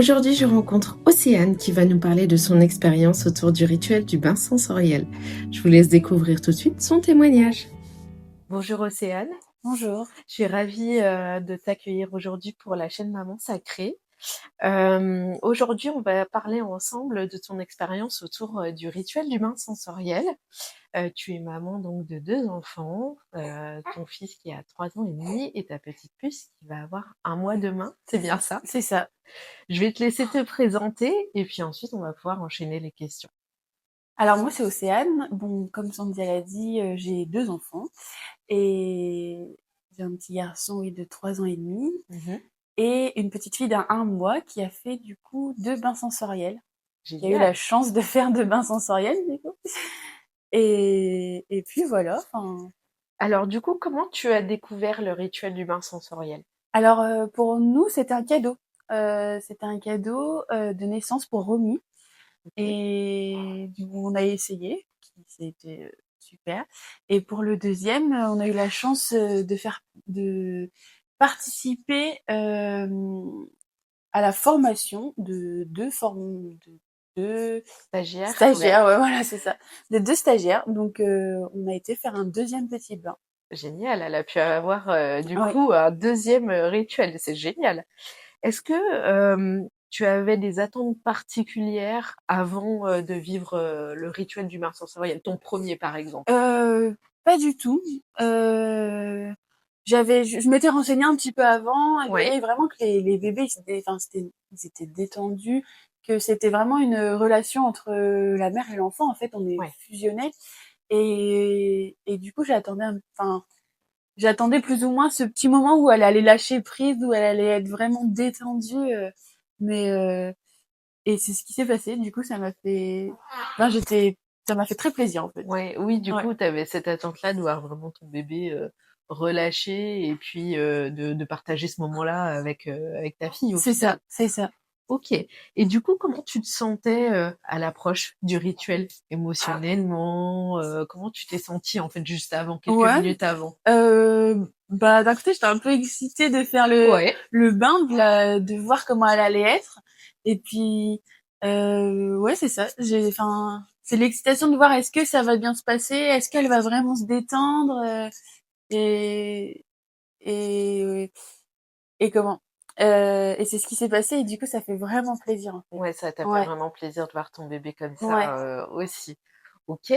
Aujourd'hui, je rencontre Océane qui va nous parler de son expérience autour du rituel du bain sensoriel. Je vous laisse découvrir tout de suite son témoignage. Bonjour Océane, Bonjour. je suis ravie de t'accueillir aujourd'hui pour la chaîne Maman Sacrée. Aujourd'hui, on va parler ensemble de ton expérience autour du rituel du bain sensoriel. Tu es maman donc de 2 enfants, ton fils qui a 3 ans et demi et ta petite puce qui va avoir 1 mois demain, c'est bien ça? C'est ça. Je vais te laisser te présenter et puis ensuite on va pouvoir enchaîner les questions. Alors moi, c'est Océane. Bon, comme Sandy l'a dit, j'ai 2 enfants et j'ai un petit garçon, oui, de 3 ans et demi et une petite fille d'1 mois qui a fait du coup 2 bains sensoriels, qui a eu Génial. la chance de faire 2 bains sensoriels du coup. Et puis voilà, enfin. Alors du coup, comment tu as découvert le rituel du bain sensoriel? Alors, pour nous, c'était un cadeau. C'était un cadeau, de naissance pour Romy. OK. Et du coup, on a essayé, c'était super. Et pour le deuxième, on a eu la chance de participer à la formation de deux Stagiaire? Ouais. stagiaires. Ouais, voilà, c'est ça, de 2 stagiaires. Donc, on a été faire un deuxième petit bain. Génial, elle a pu avoir du Ouais. coup un deuxième rituel, c'est génial. Est-ce que tu avais des attentes particulières avant de vivre le rituel du bain sensoriel, ton premier par exemple? Pas du tout. Je m'étais renseignée un petit peu avant et je Ouais. voyais vraiment que les bébés, ils étaient détendus, que c'était vraiment une relation entre la mère et l'enfant. En fait, on est Ouais. fusionnels et du coup, j'attendais plus ou moins ce petit moment où elle allait lâcher prise, où elle allait être vraiment détendue. Mais et c'est ce qui s'est passé. Du coup, ça m'a fait très plaisir en fait. Ouais, oui, du Ouais. coup, tu avais cette attente-là de voir vraiment ton bébé relâché et puis de partager ce moment-là avec ta fille au C'est final. ça, c'est ça. Ok. Et du coup, comment tu te sentais à l'approche du rituel émotionnellement? Comment tu t'es sentie en fait juste avant, quelques Ouais. minutes avant? Bah d'un côté j'étais un peu excitée de faire Ouais. le bain, de voir comment elle allait être. Et puis ouais, c'est ça. C'est l'excitation de voir est-ce que ça va bien se passer, est-ce qu'elle va vraiment se détendre, et et et comment et c'est ce qui s'est passé et du coup ça fait vraiment plaisir en fait. Ouais, ça t'a fait Ouais, vraiment plaisir de voir ton bébé comme ouais. ça aussi. Ok.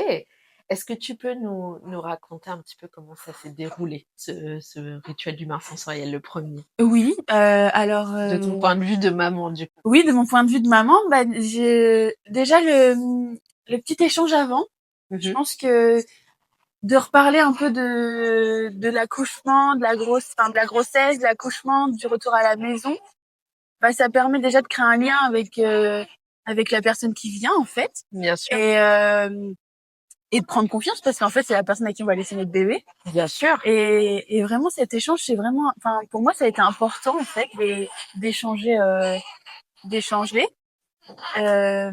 Est-ce que tu peux nous raconter un petit peu comment ça s'est déroulé, ce rituel du bain sensoriel, le premier, Oui, alors de ton point de vue de maman, du coup? oui, de mon point de vue de maman, bah, j'ai déjà le petit échange avant. Je Mhm. pense que de reparler un peu de l'accouchement, de la grossesse, de l'accouchement, du retour à la maison, bah, ça permet déjà de créer un lien avec la personne qui vient, en fait. Bien sûr. Et, et de prendre confiance parce qu'en fait, c'est la personne à qui on va laisser notre bébé. Bien sûr. Et vraiment, cet échange, c'est vraiment, enfin, pour moi, ça a été important, en fait, d'échanger, d'échanger. Euh,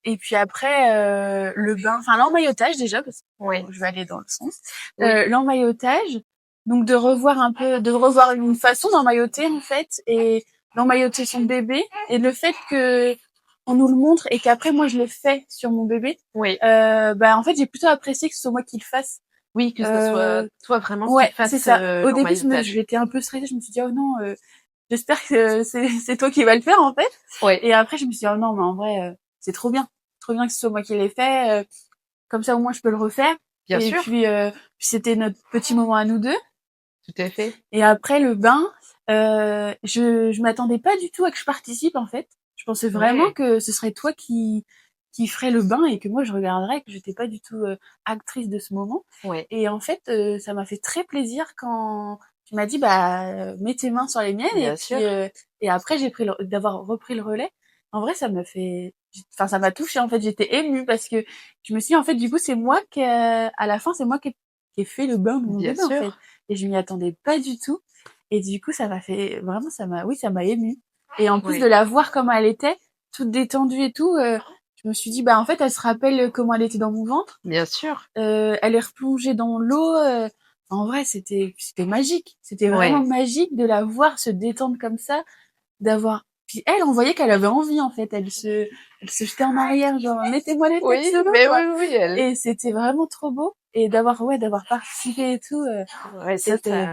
et puis après, le bain, enfin l'emmaillotage déjà, parce que Oui. je vais aller dans le sens. Oui. L'emmaillotage, donc de revoir une façon d'emmailloter en fait, et d'emmailloter son bébé, et le fait que on nous le montre et qu'après moi je le fais sur mon bébé, Oui. bah en fait j'ai plutôt apprécié que ce soit moi qui le fasse. Oui, que ça soit Euh, toi vraiment qui ouais, c'est fasse ça. Au début, l'emmaillotage. j'étais un peu stressée, je me suis dit oh non. J'espère que c'est toi qui vas le faire en fait. Oui. Et après je me suis dit oh non mais en vrai c'est trop bien que ce soit moi qui l'ai fait. Comme ça au moins je peux le refaire. Bien Et sûr. puis c'était notre petit moment à nous deux. Tout à fait. Et après le bain, je m'attendais pas du tout à que je participe en fait. Je pensais vraiment Ouais. que ce serait toi qui ferait le bain et que moi je regarderais, que j'étais pas du tout actrice de ce moment. Ouais. Et en fait ça m'a fait très plaisir quand tu m'as dit bah mets tes mains sur les miennes Bien sûr. et après d'avoir repris le relais. En vrai ça m'a touchée en fait, j'étais émue parce que je me suis dit, en fait du coup c'est moi qui à la fin c'est moi qui ai fait le bain de mon Bien bébé en fait sûr. et je m'y attendais pas du tout. Et du coup, ça m'a fait vraiment, oui, ça m'a émue. Et en plus de Oui. la voir comme elle était, toute détendue et tout, je me suis dit, bah en fait, elle se rappelle comment elle était dans mon ventre. Bien sûr. Elle est replongée dans l'eau. En vrai, c'était magique. C'était vraiment Ouais. magique de la voir se détendre comme ça, d'avoir Puis elle, on voyait qu'elle avait envie, en fait. Elle se jetait en arrière, genre, mettez-moi les têtes Oui, sous l'eau, mais quoi. oui, oui, elle. Et c'était vraiment trop beau. Et d'avoir participé et tout, Ouais, c'était,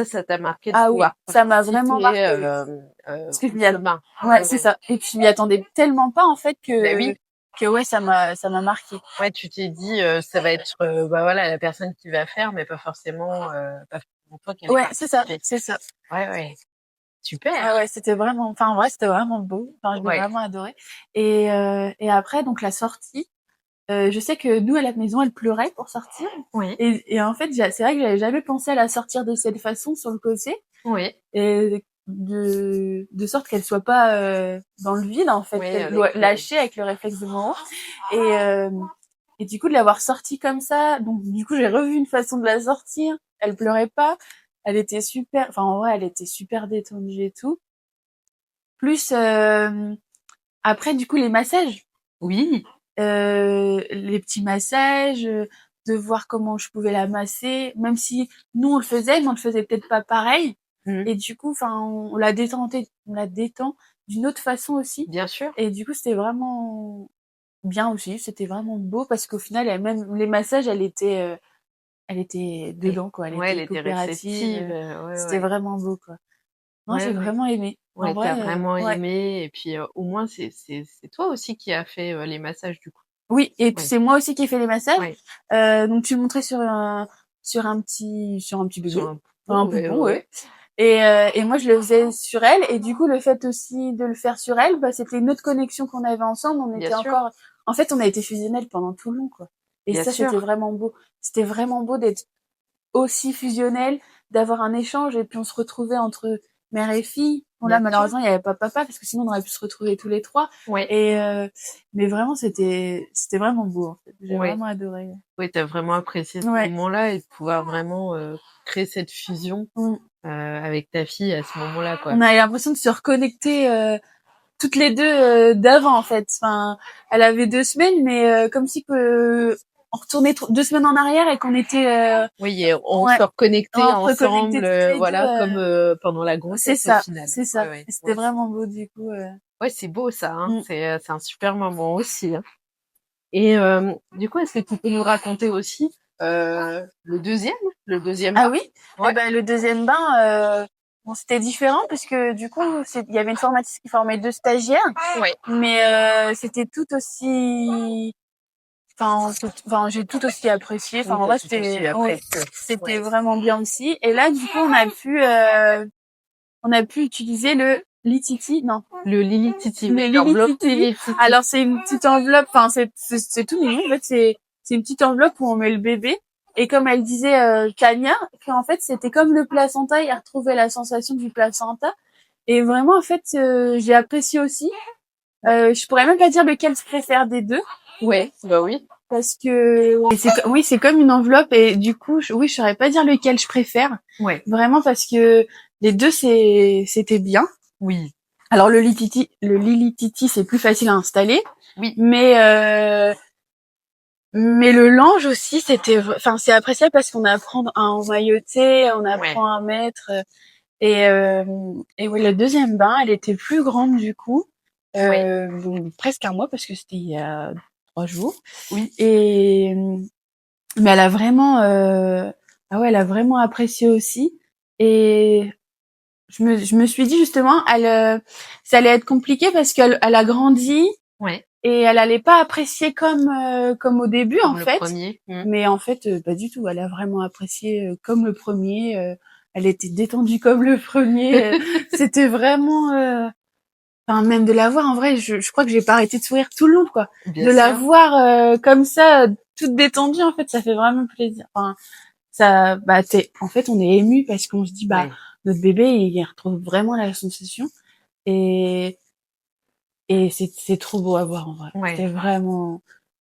ça t'a marqué de ah oui, pouvoir ça m'a vraiment participer marqué, oui. Parce que je au m'y attendais. chemin. Ouais, Ouais, c'est ouais. ça. Et puis je m'y attendais tellement pas, en fait, Ben oui. que ouais, ça m'a marqué. Ouais, tu t'es dit, ça va être, bah voilà, la personne qui va faire, mais pas forcément toi qui allais Ouais, c'est ça, participer. c'est ça. Ouais, ouais. Super. Ah ouais, c'était vraiment, enfin, en vrai, c'était vraiment beau. Enfin, je l'ai Ouais. vraiment adoré. Et après, donc, la sortie, je sais que nous, à la maison, elle pleurait pour sortir. Oui. Et en fait, c'est vrai que j'avais jamais pensé à la sortir de cette façon sur le côté. Oui. Et de sorte qu'elle soit pas, dans le vide, en fait, Oui, qu'elle avec, doit lâcher avec le réflexe de mon haut. Et, euh, et du coup, de l'avoir sortie comme ça, donc, du coup, j'ai revu une façon de la sortir. Elle pleurait pas. Elle était super, enfin, en vrai, elle était super détendue et tout. Plus, après, du coup, les massages. oui. Les petits massages, de voir comment je pouvais la masser, même si nous on le faisait, mais on le faisait peut-être pas pareil. Mhm. Et du coup, enfin, on la détend d'une autre façon aussi. Bien sûr. Et du coup, c'était vraiment bien aussi. C'était vraiment beau parce qu'au final, même les massages, elle était Et dedans, quoi. Elle ouais, elle était était coopérative. réceptive. Ouais, C'était ouais. vraiment beau, quoi. Non, Ouais, j'ai ouais. vraiment aimé. En Ouais, t'as vrai, vraiment ouais. aimé et puis, au moins c'est toi aussi qui as fait, les massages du coup? Oui, et puis Ouais, c'est moi aussi qui ai fait les massages. ouais. Donc tu le montrais sur un petit Sur bébé, un enfin, un poupon, ouais, poupon, ouais, ouais. ouais. Et moi je le faisais sur elle. Et du coup le fait aussi de le faire sur elle, bah c'était une autre connexion qu'on avait ensemble. On Bien était sûr, encore, en fait, on a été fusionnels pendant tout le long, quoi. Et bien ça c'était sûr. vraiment beau. C'était vraiment beau d'être aussi fusionnels, d'avoir un échange et puis on se retrouvait entre mère et fille. Bon là Bien sûr. malheureusement il y avait pas papa parce que sinon on aurait pu se retrouver tous les trois. Ouais, Et mais vraiment c'était vraiment beau, en fait. J'ai ouais. vraiment adoré. Ouais, tu vraiment apprécié ce Ouais. moment-là et de pouvoir vraiment, créer cette fusion, On, avec ta fille à ce moment-là, quoi. on a eu l'impression de se reconnecter toutes les deux d'avant, en fait. Enfin, elle avait 2 semaines, mais comme si que on retournait 2 semaines en arrière et qu'on était Oui et on ouais, se reconnectait on se reconnectait ensemble, toutes les deux. voilà, comme, pendant la C'est grossesse au ça, final. c'est Ouais, ça. ouais. Et c'était Ouais, vraiment beau du coup. ouais, c'est beau ça, hein. Mm. C'est un super moment aussi, hein. Et du coup, est-ce que tu peux nous raconter aussi, le deuxième Le 2e Ah bain? oui, eh Ouais, ben le deuxième bain, bon c'était différent parce que du coup il y avait une formatrice qui formait 2 stagiaires, ouais. mais c'était tout aussi, enfin j'ai tout aussi apprécié. Enfin Oui, en tu vrai tout aussi ouais, apprécié. c'était Ouais. vraiment bien aussi. Et là du coup on a pu utiliser le Lititi, non, Le Lily Titi, le oui, l'enveloppe Lilititi. Lily Titi. Alors c'est une petite enveloppe, enfin c'est tout mignon. En fait c'est une petite enveloppe où on met le bébé. Et comme elle disait Tania, qu'en fait c'était comme le placenta, il retrouvait la sensation du placenta. Et vraiment en fait j'ai apprécié aussi. Ouais. Je pourrais même pas dire lequel je préfère des deux Ouais, bah oui. parce que oui c'est comme une enveloppe et du coup oui je saurais pas dire lequel je préfère Ouais. vraiment parce que les deux c'était bien. Oui. Alors le Lili Titi c'est plus facile à installer, Oui. mais le linge aussi enfin c'est appréciable parce qu'on apprend à emmailloter, on Ouais. apprend à mettre et oui le deuxième bain elle était plus grande du coup Oui. donc presque un mois parce que c'était il y a 3 jours Oui. et mais elle a vraiment ah ouais elle a vraiment apprécié aussi et je me suis dit justement ça allait être compliqué parce elle a grandi Ouais. et elle allait pas apprécier comme au début en Comme le fait, premier. Mmh. mais en fait pas du tout. Elle a vraiment apprécié comme le premier. Elle était détendue comme le premier. C'était vraiment, enfin même de la voir en vrai, je crois que j'ai pas arrêté de sourire tout le long quoi. Bien De la sûr. voir comme ça, toute détendue en fait, ça fait vraiment plaisir. Enfin ça, bah en fait on est ému parce qu'on se dit bah Ouais. notre bébé il retrouve vraiment la sensation et c'est trop beau à voir en vrai. Ouais. C'était vraiment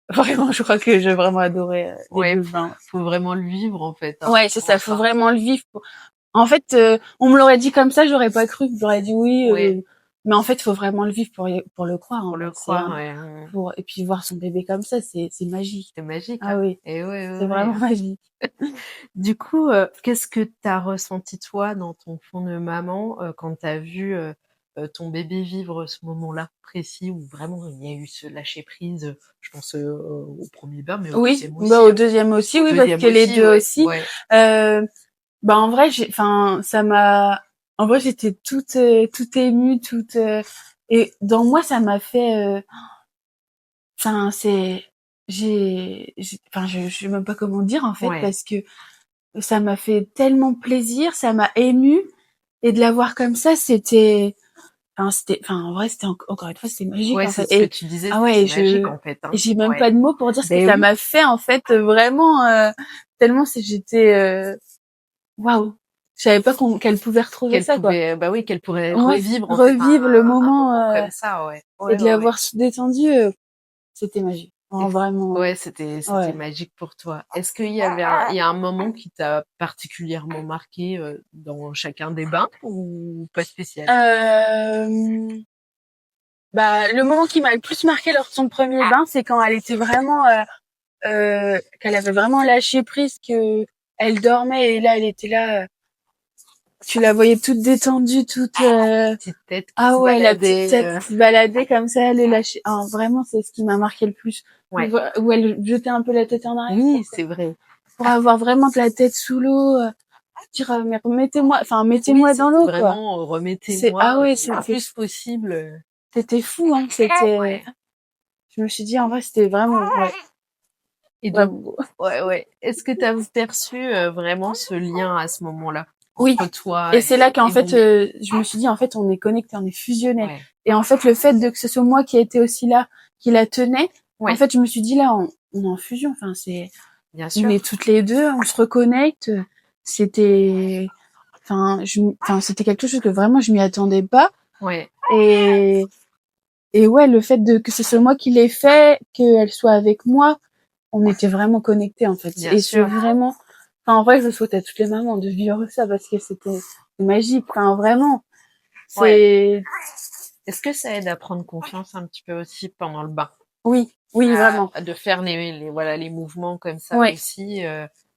vraiment, je crois que j'ai vraiment adoré les Ouais, deux bains. faut vraiment le vivre en fait, hein, Ouais, c'est pour en ça, faut sortir. vraiment le vivre. En fait, on me l'aurait dit comme ça, j'aurais pas cru. J'aurais dit oui, Ouais, mais en fait, faut vraiment le vivre pour le croire. En pour vrai. le croire, ouais. Mmh. Et puis voir son bébé comme ça, c'est magique. C'est magique, Ah hein. oui, Et ouais, c'est ouais, ouais. vraiment magique. Du coup, qu'est-ce que tu as ressenti toi dans ton fond de maman, quand tu as vu, ton bébé vivre ce moment-là précis où vraiment il y a eu ce lâcher prise? Je pense, au 1er bain, mais au Oui, 2e bah, aussi, au hein? deuxième aussi, oui, parce Deuxième que les aussi, deux ouais, aussi. ouais. Bah, en vrai, en vrai, j'étais toute émue, et dans moi, ça m'a fait, enfin, enfin, je sais même pas comment dire, en fait, Ouais. parce que ça m'a fait tellement plaisir, ça m'a émue, et de la voir comme ça, en vrai, encore une fois, c'était magique, Ouais, en c'est fait. ce que tu disais, Ah ouais, c'était magique, en fait, et hein? j'ai même Ouais. pas de mots pour dire ce que Beh ça oui, m'a fait, en fait, vraiment, tellement waouh! Je savais pas qu'elle pouvait retrouver qu'elle ça, quoi. pouvait bah oui, qu'elle pourrait Ouais, revivre, en fait, revivre le un moment, moment comme ça, ouais. et Ouais, de ouais, la ouais. voir détendue, c'était magique. Et Vraiment, ouais, c'était ouais. magique pour toi. Est-ce qu'il y avait il y a un moment qui t'a particulièrement marqué, dans chacun des bains ou pas spécial? Bah, le moment qui m'a le plus marqué lors de son premier bain, c'est quand elle était vraiment, qu'elle avait vraiment lâché prise, que elle dormait et là, elle était là, tu la voyais toute détendue, Petite tête qui ah se ouais, la petite baladait, tête qui se baladait comme ça, elle est lâchée. Ah, vraiment, c'est ce qui m'a marqué le plus. ouais. Où elle jetait un peu la tête en arrière Oui, c'est vrai. pour avoir vraiment de la tête sous l'eau, dire, mais Oui, mettez-moi dans c'était l'eau, quoi. vraiment, Ah remettez-moi, ouais, le plus possible, c'était fou, hein. ouais. Je me suis dit, en vrai, c'était vraiment, ouais, Et donc vraiment beau. ouais, ouais. Est-ce que tu as perçu, vraiment ce lien à ce moment-là, Oui. entre toi Et c'est là qu'en et fait, ton bébé? je me suis dit, en fait, on est connectés, on est fusionnels. Ouais. Et en fait, le fait de que ce soit moi qui a été aussi là, qui la tenait, en Ouais, fait, je me suis dit, là, on est en fusion. Enfin, bien on sûr. est toutes les deux, on se reconnecte. C'était, c'était quelque chose que vraiment je m'y attendais pas. Ouais, Et, et ouais, le fait que ce soit moi qui l'ai fait, qu'elle soit avec moi, on était vraiment connectés, en fait. bien Et c'est sûr. vraiment, en vrai, je souhaite à toutes les mamans de vivre ça parce que c'était magique. Enfin, vraiment. Ouais. C'est, Est-ce que ça aide à prendre confiance un petit peu aussi pendant le bain? oui, oui, vraiment. De faire voilà, les mouvements comme ça Ouais. aussi,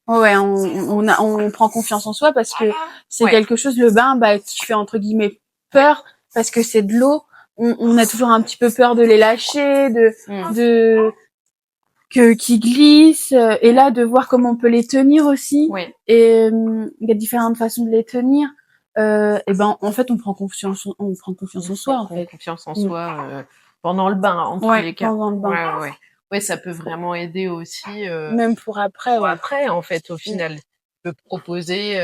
Ouais, on prend confiance en soi parce que c'est ouais. quelque chose, le bain, bah, qui fait entre guillemets peur parce que c'est de l'eau. On a toujours un petit peu peur de les lâcher, Mmh. de, qui glissent, et là, de voir comment on peut les tenir aussi. Ouais, Et, il y a différentes façons de les tenir. Et ben, en fait, on prend confiance en on soi, en prend fait. confiance en Mm. soi, pendant le bain, en tous Ouais, les cas. pendant le bain. Ouais, ouais, ouais. Ouais, ça peut vraiment aider aussi, Même pour après, pour ouais. après, en fait, au Mm. final. Tu peux proposer,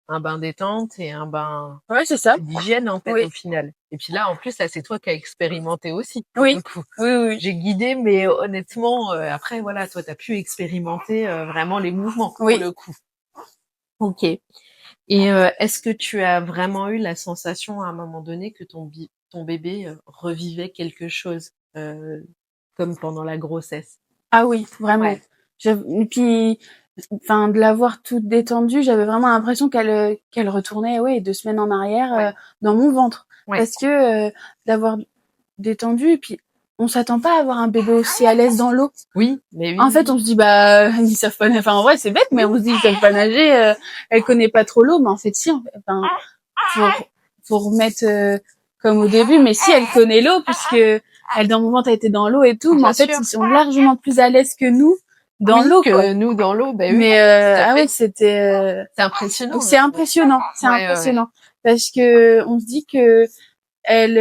un bain détente et un bain Ouais, c'est ça. d'hygiène, en fait, Oui. au final. Et puis là, en plus, là, c'est toi qui as expérimenté aussi, pour Oui. le coup. Oui, oui. J'ai guidé, mais honnêtement, après, voilà, toi, tu as pu expérimenter, vraiment les mouvements, pour Oui. le coup. OK. Et est-ce que tu as vraiment eu la sensation à un moment donné que ton bébé, revivait quelque chose, comme pendant la grossesse? Ah oui, vraiment. Ouais, Et puis, enfin, de la voir toute détendue, j'avais vraiment l'impression qu'elle retournait, ouais, 2 semaines en arrière, ouais, dans mon ventre. ouais. Parce que, d'avoir détendu, et puis on s'attend pas à avoir un bébé aussi à l'aise dans l'eau. Oui, mais En oui, fait, oui. on se dit, bah, ils savent pas nager. Enfin, en vrai, c'est bête, mais on se dit, ils savent pas nager, elle connaît pas trop l'eau, mais en fait, si, enfin, faut remettre, comme au début, mais si, elle connaît l'eau, puisque elle, dans le moment, a été dans l'eau et tout, mais Bien en fait, sûr. ils sont largement plus à l'aise que nous dans Oui, l'eau, quoi. que nous dans l'eau, ben oui, Mais, tout à ah ouais, fait. c'était, C'est impressionnant, c'est hein. impressionnant, c'est Ouais, ouais, ouais. impressionnant. Parce que on se dit que elle,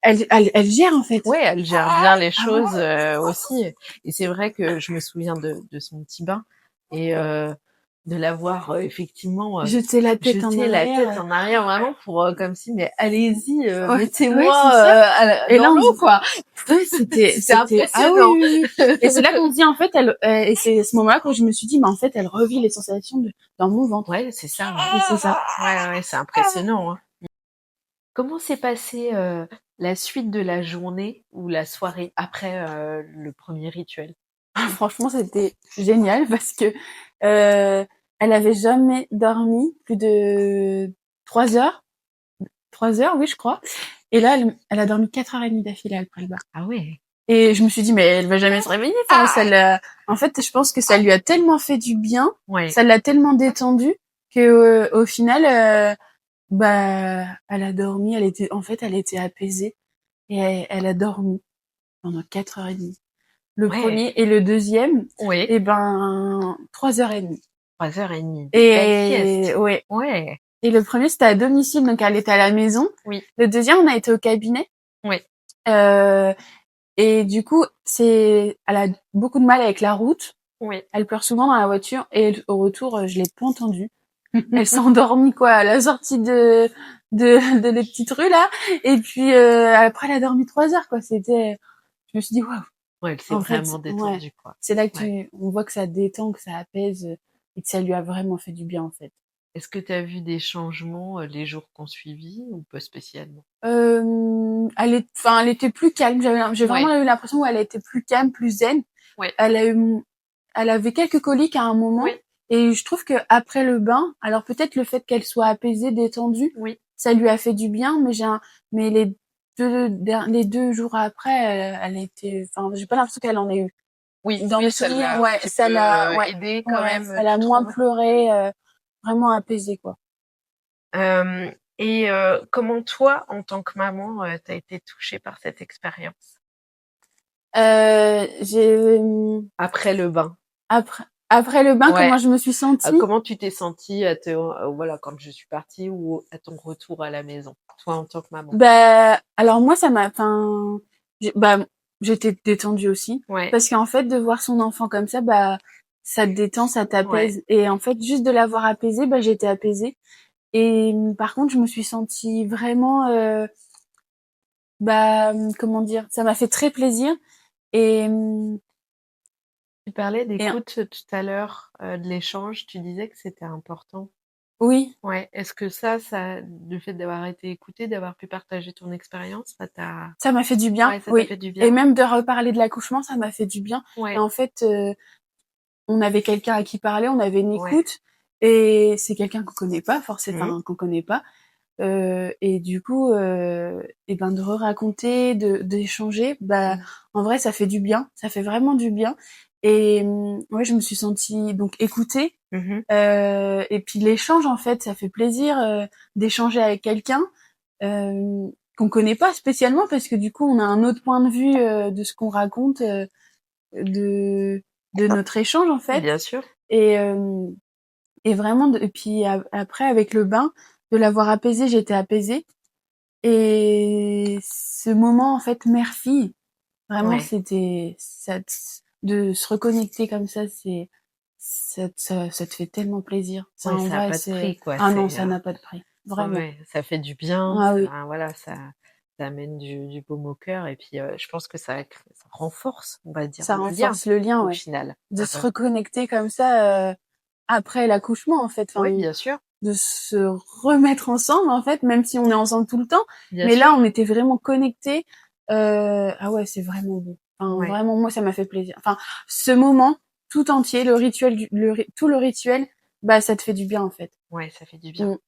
elle gère, en fait. Ouais, elle gère bien les Ah ouais. choses, aussi et c'est vrai que je me souviens de son petit bain et de l'avoir, effectivement, Jeter la tête en jeté la tête arrière. en arrière vraiment pour, comme si: «Mais allez-y, Ouais, ouais, mettez-moi, c'est ça. Et dans là, l'eau, quoi!» ouais, C'était ah oui, impressionnant. oui, oui. Et c'est là qu'on se dit, en fait, et c'est à ce moment-là que je me suis dit, mais en fait, elle revit les sensations dans mon ventre. Ouais, c'est ça, Et ouais. c'est ça. Ouais, ouais, c'est impressionnant, hein. Comment s'est passée, la suite de la journée ou la soirée après, le premier rituel? Franchement, c'était génial parce que, euh, elle avait jamais dormi plus de 3 heures. 3 heures, oui, je crois. Et là, elle a dormi 4h30 d'affilée après le bar. Ah ouais. Et je me suis dit, mais elle va jamais se réveiller. Enfin, en fait, je pense que ça lui a tellement fait du bien, Ouais. ça l'a tellement détendue que, au final, Bah, elle a dormi, elle était apaisée et elle a dormi pendant 4h30. Le Ouais, premier et le deuxième, oui, et ben 3h30. 3h30. Belle Et sieste. ouais. Ouais, Et le premier c'était à domicile, donc elle était à la maison. oui, Le deuxième, on a été au cabinet. oui, Euh, et du coup, elle a beaucoup de mal avec la route. oui. Elle pleure souvent dans la voiture et au retour, je l'ai pas entendue. Elle s'est endormie quoi à la sortie de les petites rues là. Et puis après, elle a dormi 3 heures quoi. Je me suis dit waouh. Ouais, elle s'est En fait, vraiment ouais, détendue, quoi. c'est là que Ouais. on voit que ça détend, que ça apaise et que ça lui a vraiment fait du bien en fait. Est-ce que tu as vu des changements les jours qu'on suivi ou pas spécialement? Elle était plus calme. J'ai Ouais, vraiment eu l'impression où elle était plus calme, plus zen. ouais, Elle a eu, elle avait quelques coliques à un moment oui, et je trouve que après le bain, alors peut-être le fait qu'elle soit apaisée, détendue, oui. ça lui a fait du bien, mais les 2 jours après, elle était, enfin, j'ai pas l'impression qu'elle en ait eu. Oui, Dans oui, mes ça souvenirs, l'a un ouais, petit ça peu l'a, ouais, aidé quand ouais, même, elle a tu moins trouves? pleuré, vraiment apaisée, quoi. Euh, et comment toi, en tant que maman, t'as été touchée par cette expérience? J'ai Après le bain. après le bain, Ouais. comment je me suis sentie? Comment tu t'es sentie voilà, quand je suis partie ou à ton retour à la maison, toi en tant que maman? Bah, alors moi, bah, j'étais détendue aussi, Ouais, parce qu'en fait, de voir son enfant comme ça, bah, ça te détend, ça ouais, t'apaise. Et en fait, juste de l'avoir apaisé, bah, j'étais apaisée. Et par contre, je me suis sentie vraiment, bah, comment dire, ça m'a fait très plaisir. Et, tu parlais et d'écoute tout à l'heure, de l'échange, tu disais que c'était important. oui, Ouais, est-ce que ça le fait d'avoir été écoutée, d'avoir pu partager ton expérience, ça t'a ça m'a fait du bien, ouais, ça t'a oui. fait du Et bien? même de reparler de l'accouchement, ça m'a fait du bien. Et Ouais, en fait, on avait quelqu'un à qui parler, on avait une ouais. écoute, et c'est quelqu'un qu'on connaît pas forcément, Mmh. enfin qu'on connaît pas. Et du coup, et ben de re-raconter, d'échanger, bah Mmh. en vrai ça fait du bien, ça fait vraiment du bien. Et ouais, je me suis sentie donc écoutée. Mmh. Et puis l'échange en fait, ça fait plaisir d'échanger avec quelqu'un qu'on connaît pas spécialement parce que du coup on a un autre point de vue de ce qu'on raconte, de notre échange en fait. Bien sûr. Et et vraiment et puis après avec le bain, de l'avoir apaisé, j'étais apaisée. Et ce moment en fait mère-fille, vraiment Ouais. c'était de se reconnecter comme ça, ça te fait tellement plaisir. Ça Ouais, en ça a vrai pas de c'est, prix, quoi, ah non, c'est, ça n'a pas de prix, ouais, vraiment. ouais, ça fait du bien, Ah oui, ça voilà, ça amène du baume au cœur et puis, je pense que ça renforce, on va dire, ça le lien, renforce le lien, au ouais. final. De Hein, se hein. reconnecter comme ça après l'accouchement en fait, Oui, enfin bien sûr, de se remettre ensemble en fait, même si on est ensemble tout le temps. bien Mais sûr. là, on était vraiment connectés. Ah ouais, c'est vraiment beau. Enfin, Ouais, vraiment, moi, ça m'a fait plaisir. Enfin, ce moment tout entier, le rituel, tout le rituel, bah, ça te fait du bien en fait. ouais, ça fait du bien. Mm.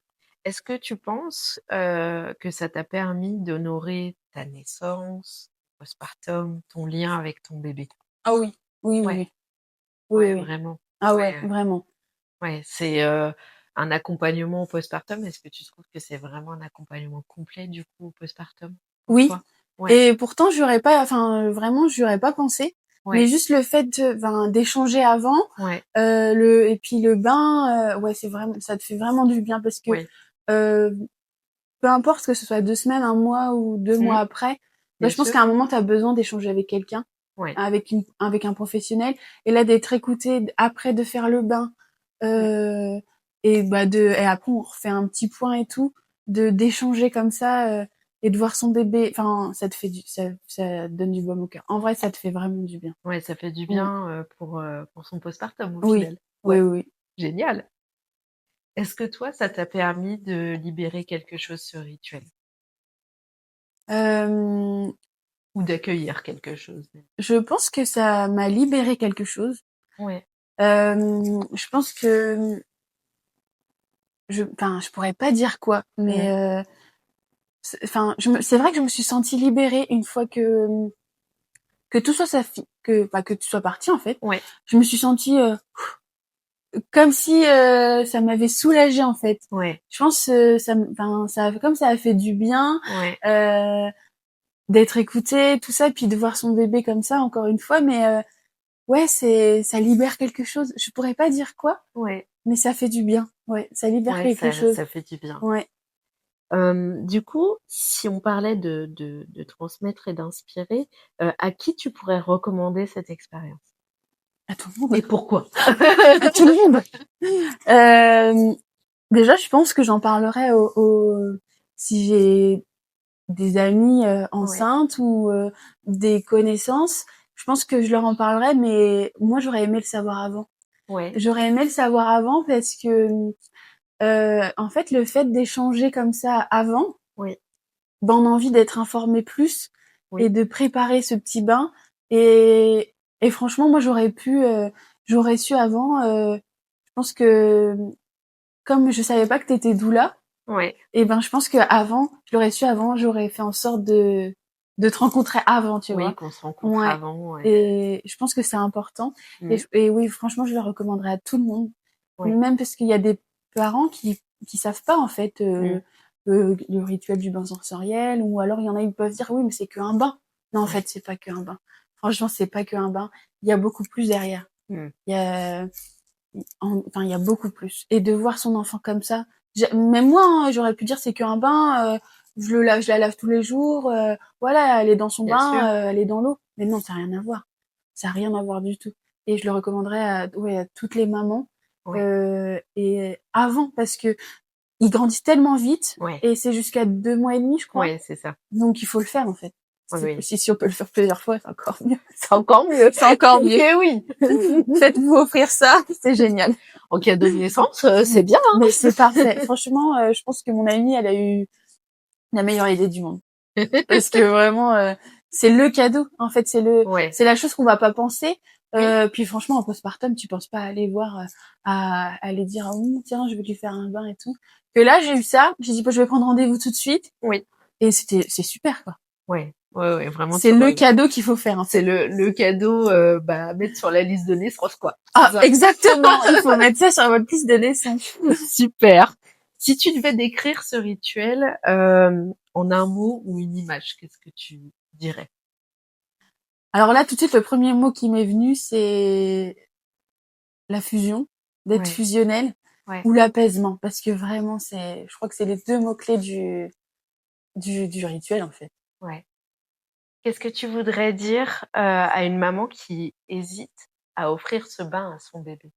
Est-ce que tu penses, que ça t'a permis d'honorer ta naissance, postpartum, ton lien avec ton bébé? Ah oui, oui, oui, Ouais, oui, oui, oui, ouais, oui. vraiment. Ah ouais, Ouais, vraiment. ouais, c'est, un accompagnement au postpartum. Est-ce que tu trouves que c'est vraiment un accompagnement complet, du coup, au postpartum, pour Oui. toi? Ouais, Et pourtant, j'aurais pas, enfin, vraiment, j'aurais pas pensé. Mais ouais, juste le fait d'échanger avant, ouais, et puis le bain, ouais, c'est vraiment, ça te fait vraiment du bien parce que, ouais. euh, peu importe que ce soit 2 semaines, un mois ou 2 mois Mmh, après, bah, bien je pense sûr. qu'à un moment, tu as besoin d'échanger avec quelqu'un, Ouais, avec un professionnel. Et là, d'être écouté après de faire le bain, ouais, euh, et après, on refait un petit point et tout, d'échanger comme ça, et de voir son bébé, enfin, ça te donne du baume au cœur. En vrai, ça te fait vraiment du bien. ouais, ça fait du Mm. bien, pour son postpartum, au Oui, final. oui, Ouais, oui. génial. Est-ce que toi, ça t'a permis de libérer quelque chose, ce rituel? Euh, Ou d'accueillir quelque chose même? je pense que ça m'a libéré quelque chose. Ouais. Je pense que enfin, je pourrais pas dire quoi, mais Mmh. enfin, c'est vrai que je me suis sentie libérée une fois que tout soit que tu sois parti en fait. Ouais. Je me suis sentie comme si ça m'avait soulagée en fait. Ouais, Je pense comme ça a fait du bien ouais, euh, d'être écoutée, tout ça, puis de voir son bébé comme ça encore une fois. Mais ouais, ça libère quelque chose. Je pourrais pas dire quoi, ouais, mais ça fait du bien. Ouais, ça libère ouais, quelque chose. ça fait du bien. Ouais. Du coup, si on parlait de transmettre et d'inspirer, à qui tu pourrais recommander cette expérience? À tout le monde. Et pourquoi? À tout le monde. Euh, Déjà, je pense que j'en parlerai si j'ai des amies Ouais, enceintes ou des connaissances. Je pense que je leur en parlerai, mais moi, j'aurais aimé le savoir avant. ouais, J'aurais aimé le savoir avant parce que, en fait, le fait d'échanger comme ça avant, oui, ben, on a envie d'être informé plus et oui, de préparer ce petit bain. Et franchement, moi, j'aurais su avant. Je pense que comme je savais pas que t'étais doula, ouais, et ben je pense que avant, je l'aurais su avant, j'aurais fait en sorte de te rencontrer avant, tu oui, vois. qu'on se rencontre Ouais. avant, ouais. Et je pense que c'est important. Mmh, Et oui, franchement, je le recommanderais à tout le monde, ouais, même parce qu'il y a des parents qui savent pas en fait mmh, le rituel du bain sensoriel, ou alors il y en a ils peuvent dire oui, mais c'est qu'un bain. Non, en ouais, fait, c'est pas qu'un bain. Franchement, c'est pas qu'un bain. Il y a beaucoup plus derrière. mmh, Il y a Enfin, il y a beaucoup plus. Et de voir son enfant comme ça, même moi, hein, j'aurais pu dire c'est qu'un bain, je la lave tous les jours, voilà, elle est dans son bien sûr, bain, elle est dans l'eau. Mais non, ça n'a rien à voir. Ça n'a rien à voir du tout. Et je le recommanderais ouais, à toutes les mamans, ouais, et avant, parce que ils grandissent tellement vite, ouais, et c'est jusqu'à 2 mois et demi, je crois. ouais, c'est ça. Donc il faut le faire en fait. Oui, oui, Si on peut le faire plusieurs fois, c'est encore mieux. c'est encore mieux. C'est encore mieux. Eh oui! Faites-vous offrir ça, c'est génial. En cadeau de naissance, c'est bien, Mais c'est parfait. Franchement, je pense que mon amie, elle a eu la meilleure idée du monde. hein? Parce que vraiment, c'est le cadeau. En fait, Ouais, c'est la chose qu'on va pas penser. oui, Puis franchement, en postpartum, tu penses pas aller voir, à aller dire, oh, tiens, je vais lui faire un bain et tout. Que là, j'ai eu ça. J'ai dit, bah, je vais prendre rendez-vous tout de suite. oui, Et c'est super, quoi. ouais, ouais, ouais, vraiment, C'est le cadeau qu'il faut faire, en c'est fait. le cadeau, bah, à mettre sur la liste de naissance, quoi. C'est Ah, ça. exactement. Il faut mettre ça sur votre liste de naissance. Super. Si tu devais décrire ce rituel, en un mot ou une image, qu'est-ce que tu dirais? Alors là, tout de suite, le premier mot qui m'est venu, c'est la fusion, d'être Ouais, fusionnel, ouais, ou l'apaisement, parce que vraiment, je crois que c'est les 2 mots-clés du rituel, en fait. ouais. Qu'est-ce que tu voudrais dire, à une maman qui hésite à offrir ce bain à son bébé?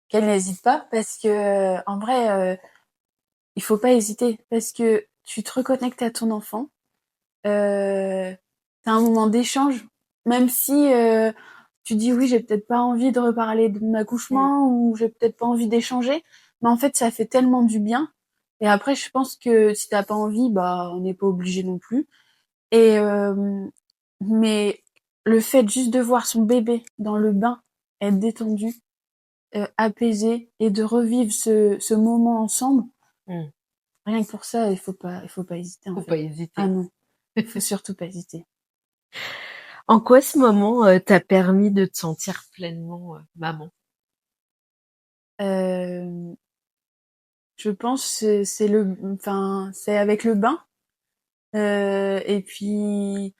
Qu'elle n'hésite pas, parce que, en vrai, il faut pas hésiter, parce que tu te reconnectes à ton enfant, t'as un moment d'échange, même si, tu dis: «Oui, j'ai peut-être pas envie de reparler de mon Mmh, accouchement», ou «J'ai peut-être pas envie d'échanger», mais en fait, ça fait tellement du bien. Et après, je pense que si t'as pas envie, bah, on n'est pas obligé non plus. Et mais le fait juste de voir son bébé dans le bain, être détendu, apaisé, et de revivre ce moment ensemble, mmh. rien que pour ça, il faut pas hésiter, en Faut fait. pas Ah hésiter. non, faut surtout pas hésiter. En quoi ce moment, t'a permis de te sentir pleinement, maman? Euh, je pense c'est avec le bain, et puis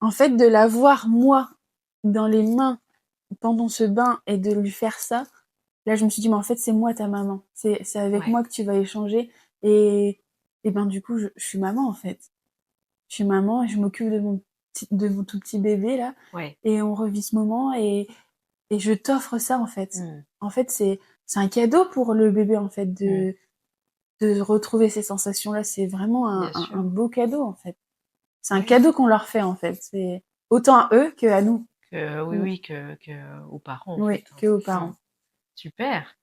en fait de la voir moi dans les mains pendant ce bain, et de lui faire ça. Là, je me suis dit, mais en fait, c'est moi ta maman. C'est avec Ouais, moi que tu vas échanger. Et, et ben, du coup, je suis maman, en fait. Je suis maman et je m'occupe de mon tout petit bébé, là. ouais. Et on revit ce moment, et je t'offre ça, en fait. Mmh. En fait, c'est un cadeau pour le bébé, en fait, Mmh. de retrouver ces sensations-là. C'est vraiment Bien un sûr. beau cadeau, en fait. C'est un Ouais. cadeau qu'on leur fait, en fait. C'est autant à eux qu'à nous. Oui, Mm. oui, que aux parents, en Oui, fait, hein. que aux Mmh. parents. Super.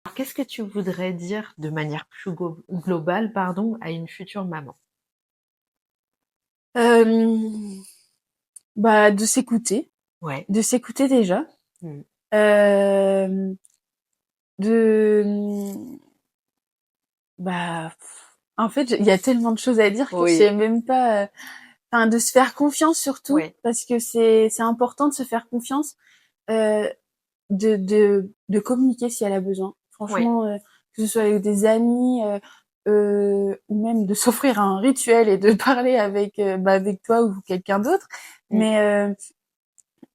Alors qu'est-ce que tu voudrais dire de manière plus globale, pardon, à une future maman? Euh, Bah, Ouais. de s'écouter déjà, Mmh. euh, de, bah, en fait, il y a tellement de choses à dire que je Oui. sais même pas, enfin, de se faire confiance surtout, Ouais. parce que c'est important de se faire confiance, euh, de communiquer si elle a besoin. Oui. Franchement, que ce soit avec des amis, ou même de s'offrir un rituel et de parler avec toi ou quelqu'un d'autre. Mmh. Mais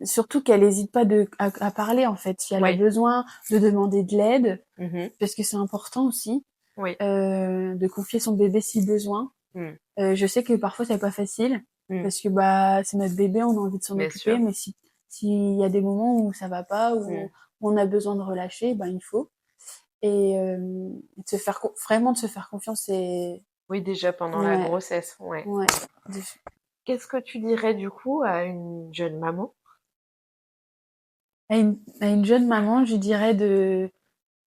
surtout qu'elle hésite pas à parler en fait, si elle a Ouais. besoin de demander de l'aide, Mmh. parce que c'est important aussi, Oui. de confier son bébé si besoin. Mmh. Je sais que parfois c'est pas facile, Mmh. parce que c'est notre bébé, on a envie de s'en Bien occuper, sûr. mais s'il y a des moments où ça va pas, Mmh. où on a besoin de relâcher, il faut. Et de se faire vraiment de se faire confiance et Oui, déjà pendant la ouais, grossesse, ouais. ouais. Qu'est-ce que tu dirais du coup à une jeune maman? À une jeune maman, je dirais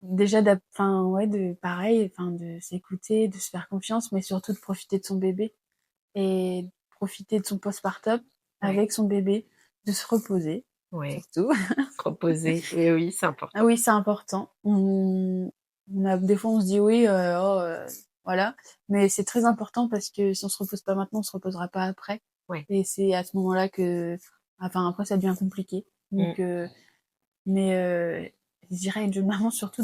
déjà enfin ouais, de pareil, enfin de s'écouter, de se faire confiance, mais surtout de profiter de son bébé et de profiter de son postpartum Ouais. avec son bébé, de se reposer Ouais. surtout. Se reposer. Et oui, c'est Ah important. oui, c'est important. On a des fois on se dit oui, oh, voilà, mais c'est très important parce que si on se repose pas maintenant, on se reposera pas après. Ouais. Et c'est à ce moment-là que, enfin après ça devient compliqué. Mmh. Donc, mais je dirais à une jeune maman surtout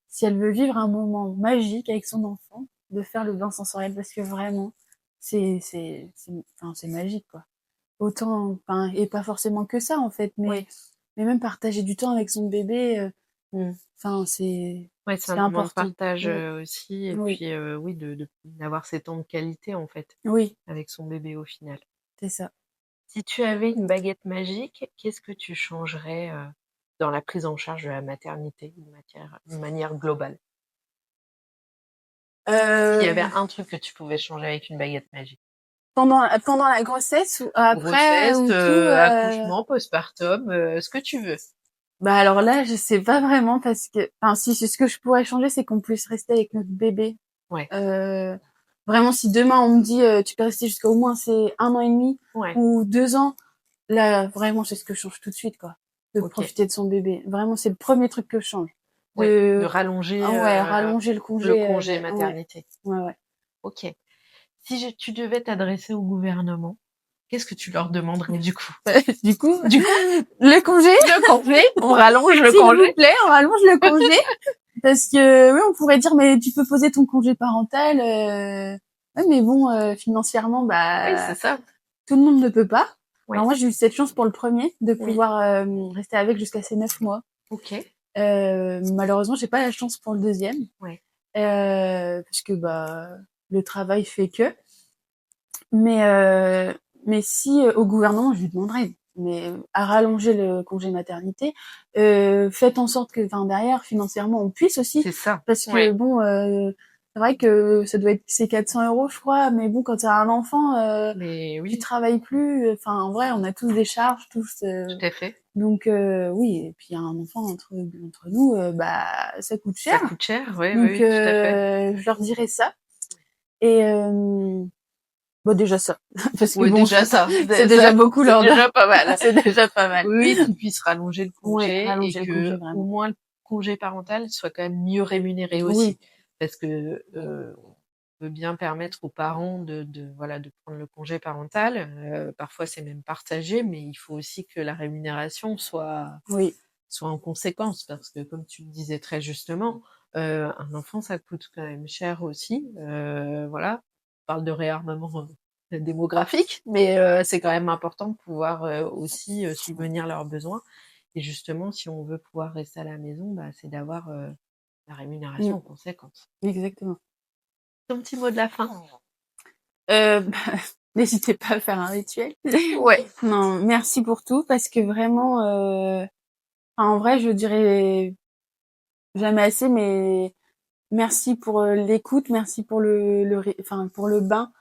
si elle veut vivre un moment magique avec son enfant, de faire le bain sensoriel parce que vraiment, enfin c'est magique quoi. Autant, enfin et pas forcément que ça en fait, Oui. mais même partager du temps avec son bébé. Mmh. Enfin, c'est Ouais, c'est un c'est moment de important. partage, Mmh. aussi et Oui, puis, oui, d'avoir ces temps de qualité, en fait, oui, avec son bébé, au final. c'est ça. Si tu avais une baguette magique, qu'est-ce que tu changerais, dans la prise en charge de la maternité de manière globale? S'il y avait Heu, un truc que tu pouvais changer avec une baguette magique? pendant la grossesse ou après Grossesse, ou tout, accouchement, postpartum, ce que tu veux. alors là, je sais pas vraiment parce que enfin si, c'est ce que je pourrais changer, c'est qu'on puisse rester avec notre bébé. Ouais, Heu, Vraiment si demain on me dit, «Tu peux rester jusqu'à au moins c'est 1 an et demi ouais, ou 2 ans», là vraiment c'est ce que je change tout de suite quoi. De OK, profiter de son bébé. Vraiment, c'est le premier truc que je change. ouais, de De rallonger, Ah ouais, rallonger le le congé, congé ouais, maternité. ouais, ouais. OK. Si tu devais t'adresser au gouvernement, qu'est-ce que tu leur demanderais du coup? Du coup, Du coup, le congé, le congé, on rallonge le s'il vous congé? plaît, on rallonge le congé. Parce que oui, on pourrait dire mais tu peux poser ton congé parental. Ouais, mais bon, financièrement, Oui, c'est ça. tout le monde ne peut pas. Alors Ouais. moi, j'ai eu cette chance pour le premier de Oui. pouvoir rester avec jusqu'à ses 9 mois. OK. Malheureusement, j'ai pas la chance pour le deuxième, Ouais. parce que le travail fait que. Mais si au gouvernement, je lui demanderais, mais à rallonger le congé maternité, faites en sorte que, enfin derrière financièrement on puisse aussi, C'est ça. parce que Ouais. bon, c'est vrai que ça doit être c'est 400 € je crois, mais bon quand t'as un enfant, Mais tu oui, travailles plus, enfin en vrai on a tous des charges, tous, tout à fait. donc oui et puis un enfant entre nous, ça coûte cher, Ça coûte cher, oui, oui, donc oui, tout à fait. je leur dirais ça et déjà ça, parce que Oui, bon, déjà ça, c'est ça déjà beaucoup c'est leur déjà pas mal. c'est déjà pas mal. Oui, qu'ils puissent rallonger le Ouais, congé et rallonger le congé que au vraiment. moins le congé parental soit quand même mieux rémunéré Oui, aussi. Parce que, on veut bien permettre aux parents voilà, de prendre le congé parental, parfois c'est même partagé, mais il faut aussi que la rémunération oui, soit en conséquence. Parce que comme tu le disais très justement, un enfant ça coûte quand même cher aussi, voilà. On parle de réarmement, démographique, mais c'est quand même important de pouvoir, aussi, subvenir leurs besoins et justement si on veut pouvoir rester à la maison, c'est d'avoir, la mmh, rémunération en conséquence. exactement. Ton petit mot de la fin? N'hésitez pas à faire un rituel. Ouais. Non, merci pour tout parce que vraiment, en vrai, je dirais jamais assez, mais merci pour l'écoute, merci pour enfin pour le bain,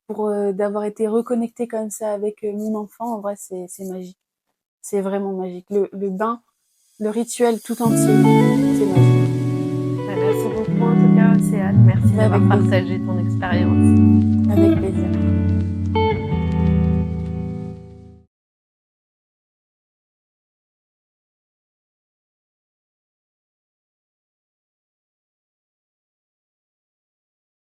pour d'avoir été reconnecté comme ça avec mon enfant. En vrai, c'est magique. C'est vraiment magique. Le bain, le rituel tout entier, c'est magique. Bah, merci beaucoup en tout cas, Océane. Merci Avec d'avoir plaisir. partagé ton expérience. Avec plaisir.